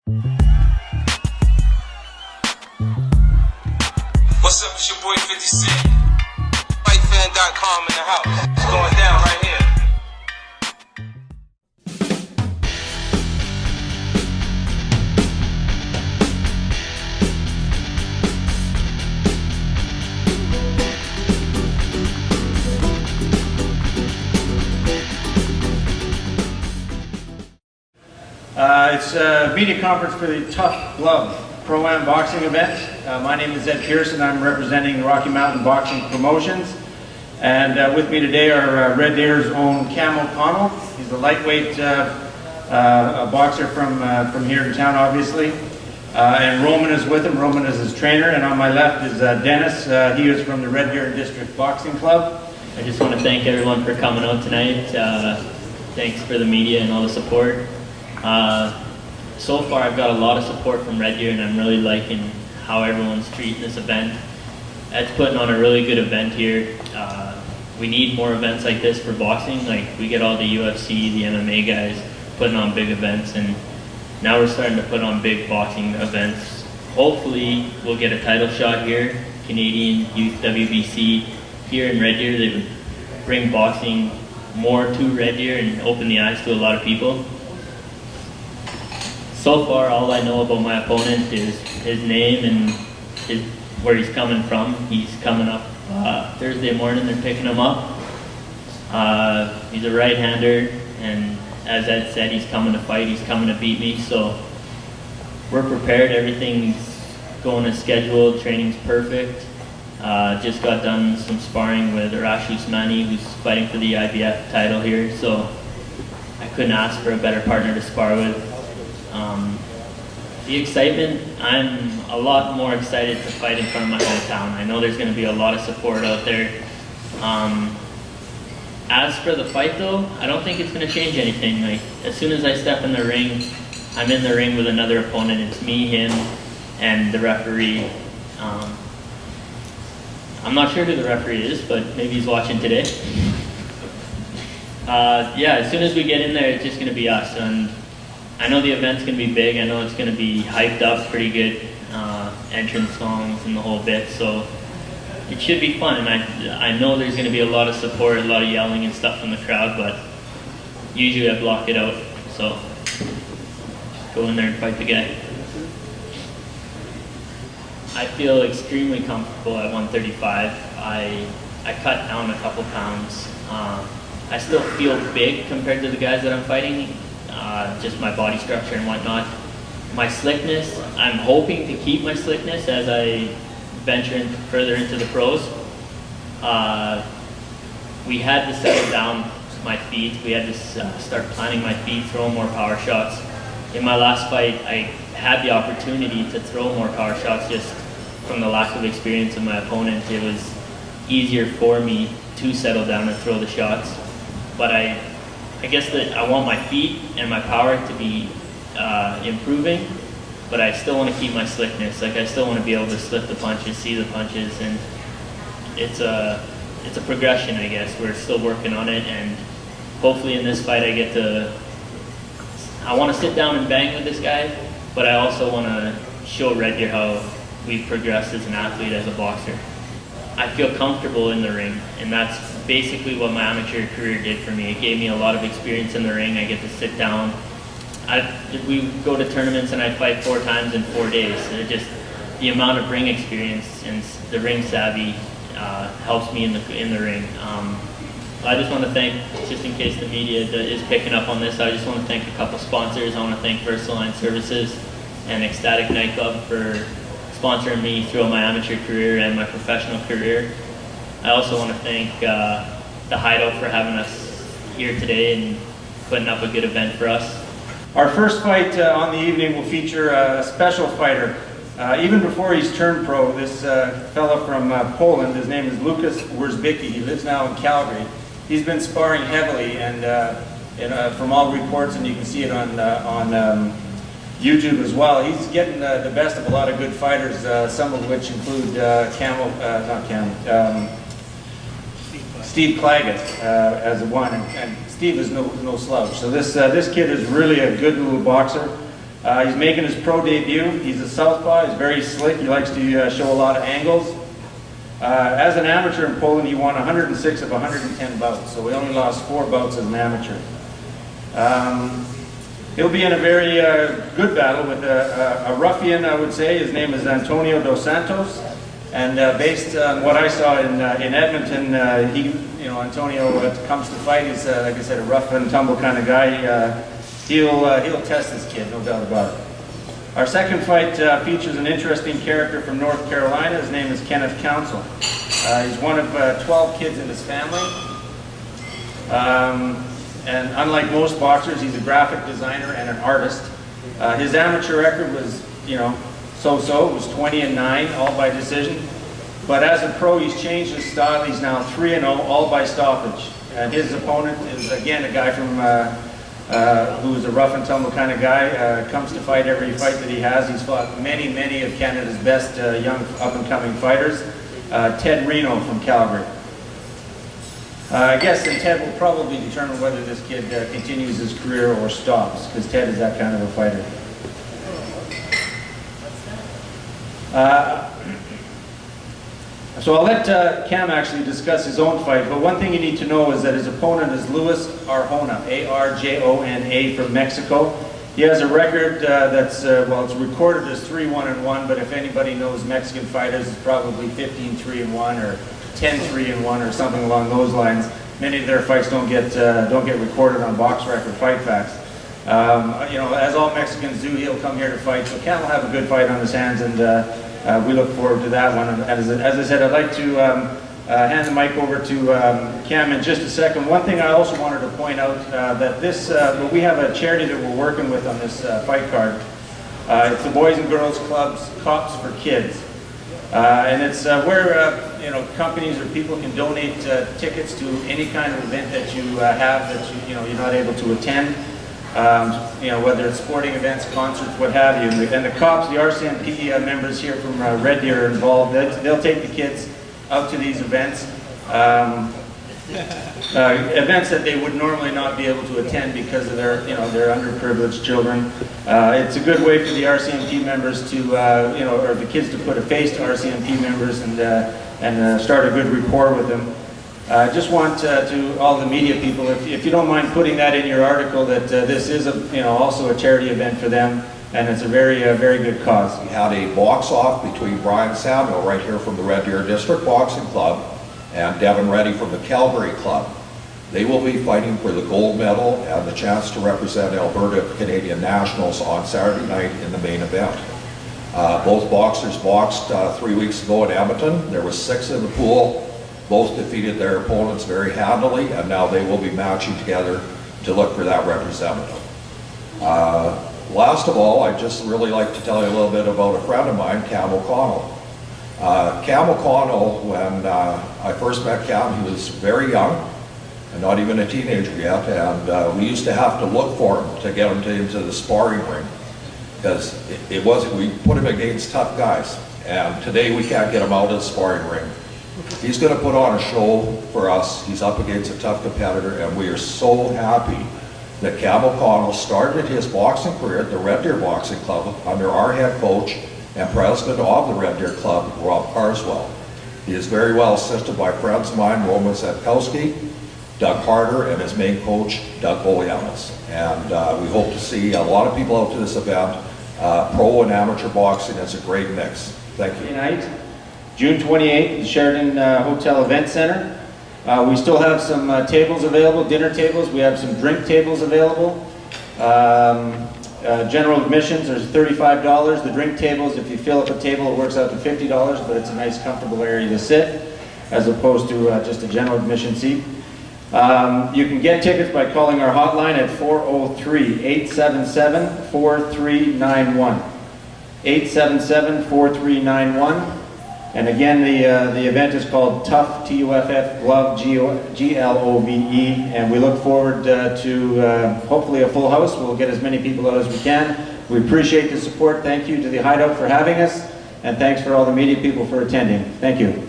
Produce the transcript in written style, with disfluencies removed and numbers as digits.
What's up, it's your boy 50 Cent. FightFan.com in the house. It's going down right here. It's a media conference for the Tuff Glove Pro-Am boxing event. My name is Ed Pearson. I'm representing Rocky Mountain Boxing Promotions. And with me today are Red Deer's own Cam O'Connell. He's a lightweight a boxer from here in town, obviously. And Roman is with him. Roman is his trainer. And on my left is Dennis. He is from the Red Deer District Boxing Club. I just want to thank everyone for coming out tonight. Thanks for the media and all the support. So far I've got a lot of support from Red Deer, and I'm really liking how everyone's treating this event. It's putting on a really good event here. We need more events like this for boxing. Like, we get all the UFC, the MMA guys putting on big events, and now we're starting to put on big boxing events. Hopefully we'll get a title shot here, Canadian Youth WBC here in Red Deer. They would bring boxing more to Red Deer and open the eyes to a lot of people. So far, all I know about my opponent is his name and where he's coming from. He's coming up Thursday morning. They're picking him up. He's a right-hander, and as Ed said, he's coming to fight. He's coming to beat me. So we're prepared. Everything's going as scheduled. Training's perfect. Just got done some sparring with Arash Usmani, who's fighting for the IBF title here. So I couldn't ask for a better partner to spar with. The excitement, I'm a lot more excited to fight in front of my hometown. I know there's going to be a lot of support out there. As for the fight though, I don't think it's going to change anything. Like, as soon as I step in the ring, I'm in the ring with another opponent. It's me, him, and the referee. I'm not sure who the referee is, but maybe he's watching today. Yeah, as soon as we get in there, it's just going to be us. And I know the event's going to be big. I know it's going to be hyped up, pretty good entrance songs and the whole bit. So it should be fun. And I know there's going to be a lot of support, a lot of yelling and stuff from the crowd, but usually I block it out. So go in there and fight the guy. I feel extremely comfortable at 135. I cut down a couple pounds. I still feel big compared to the guys that I'm fighting. Just my body structure and whatnot. My slickness, I'm hoping to keep my slickness as I venture further into the pros. We had to settle down my feet. We had to start planning my feet, throw more power shots. In my last fight, I had the opportunity to throw more power shots. Just from the lack of experience of my opponent, it was easier for me to settle down and throw the shots. But I guess that I want my feet and my power to be improving, but I still want to keep my slickness. Like, I still want to be able to slip the punches, see the punches, and it's a progression, I guess. We're still working on it, and hopefully in this fight I want to sit down and bang with this guy, but I also want to show Red Deer how we've progressed as an athlete, as a boxer. I feel comfortable in the ring, and that's basically what my amateur career did for me. It gave me a lot of experience in the ring. I get to sit down. We go to tournaments and I fight 4 times in 4 days. Just the amount of ring experience and the ring savvy helps me in the ring. I just want to thank, just in case the media is picking up on this, I just want to thank a couple sponsors. I want to thank Versaline Services and Ecstatic Nightclub for sponsoring me throughout my amateur career and my professional career. I also want to thank the Hideout for having us here today and putting up a good event for us. Our first fight on the evening will feature a special fighter. Even before he's turned pro, this fella from Poland, his name is Lukas Wierzbicki. He lives now in Calgary. He's been sparring heavily, and from all reports, and you can see it on YouTube as well, he's getting the best of a lot of good fighters, some of which include Steve Claggett as one, and Steve is no slouch. So this kid is really a good little boxer. He's making his pro debut. He's a southpaw. He's very slick. He likes to show a lot of angles. As an amateur in Poland, he won 106 of 110 bouts, so he only lost 4 bouts as an amateur. He'll be in a very good battle with a ruffian, I would say. His name is Antonio dos Santos, and based on what I saw in Edmonton, Antonio comes to fight. He's like I said, a rough and tumble kind of guy. He'll test this kid, no doubt about it. Our second fight features an interesting character from North Carolina. His name is Kenneth Council. He's one of 12 kids in his family. And unlike most boxers, he's a graphic designer and an artist. His amateur record was, so-so. It was 20-9, all by decision. But as a pro, he's changed his style. He's now 3-0, all by stoppage. And his opponent is, again, a guy from who's a rough and tumble kind of guy. Comes to fight every fight that he has. He's fought many of Canada's best young up-and-coming fighters. Ted Reno from Calgary. I guess that Ted will probably determine whether this kid continues his career or stops, because Ted is that kind of a fighter. So I'll let Cam actually discuss his own fight, but one thing you need to know is that his opponent is Luis Arjona, A-R-J-O-N-A, from Mexico. He has a record that's, it's recorded as 3-1-1, but if anybody knows Mexican fighters, it's probably 15-3-1 or 10-3-1 or something along those lines. Many of their fights don't get recorded on Box Record Fight Facts. As all Mexicans do, he'll come here to fight. So Cam will have a good fight on his hands, and we look forward to that one. And as I said, I'd like to hand the mic over to Cam in just a second. One thing I also wanted to point out that we have a charity that we're working with on this fight card. It's the Boys and Girls Club's Cops for Kids. And it's where companies or people can donate tickets to any kind of event that you have that you're not able to attend. Whether it's sporting events, concerts, what have you. And the cops, the RCMP members here from Red Deer are involved. They'll take the kids out to these events. Events that they would normally not be able to attend because of their underprivileged children. It's a good way for the RCMP members to, or the kids to put a face to RCMP members and start a good rapport with them. I just want to all the media people, if you don't mind putting that in your article, that this is also a charity event for them, and it's a very good cause. We had a box-off between Brian Samuel right here from the Red Deer District Boxing Club and Devin Reddy from the Calgary Club. They will be fighting for the gold medal and the chance to represent Alberta at the Canadian Nationals on Saturday night in the main event. Both boxers boxed 3 weeks ago in Edmonton. There was 6 in the pool. Both defeated their opponents very handily, and now they will be matching together to look for that representative. Last of all, I'd just really like to tell you a little bit about a friend of mine, Cam O'Connell. Cam O'Connell, when I first met Cam, he was very young and not even a teenager yet, and we used to have to look for him to get him into the sparring ring, because we put him against tough guys, and today we can't get him out of the sparring ring. He's going to put on a show for us. He's up against a tough competitor, and we are so happy that Cam O'Connell started his boxing career at the Red Deer Boxing Club under our head coach and president of the Red Deer Club, Rob Carswell. He is very well assisted by friends of mine, Roman Zetkowski, Doug Harder, and his main coach, Doug Boyanis. And we hope to see a lot of people out to this event. Pro and amateur boxing is a great mix. Thank you. Tonight, June 28th, the Sheraton Hotel Event Center. We still have some tables available, dinner tables. We have some drink tables available. General admissions, there's $35. The drink tables, if you fill up a table, it works out to $50, but it's a nice, comfortable area to sit, as opposed to just a general admission seat. You can get tickets by calling our hotline at 403-877-4391. 877-4391. And again, the event is called Tuff, T-U-F-F, Glove, G-L-O-V-E, and we look forward to hopefully a full house. We'll get as many people out as we can. We appreciate the support. Thank you to the Hideout for having us, and thanks for all the media people for attending. Thank you.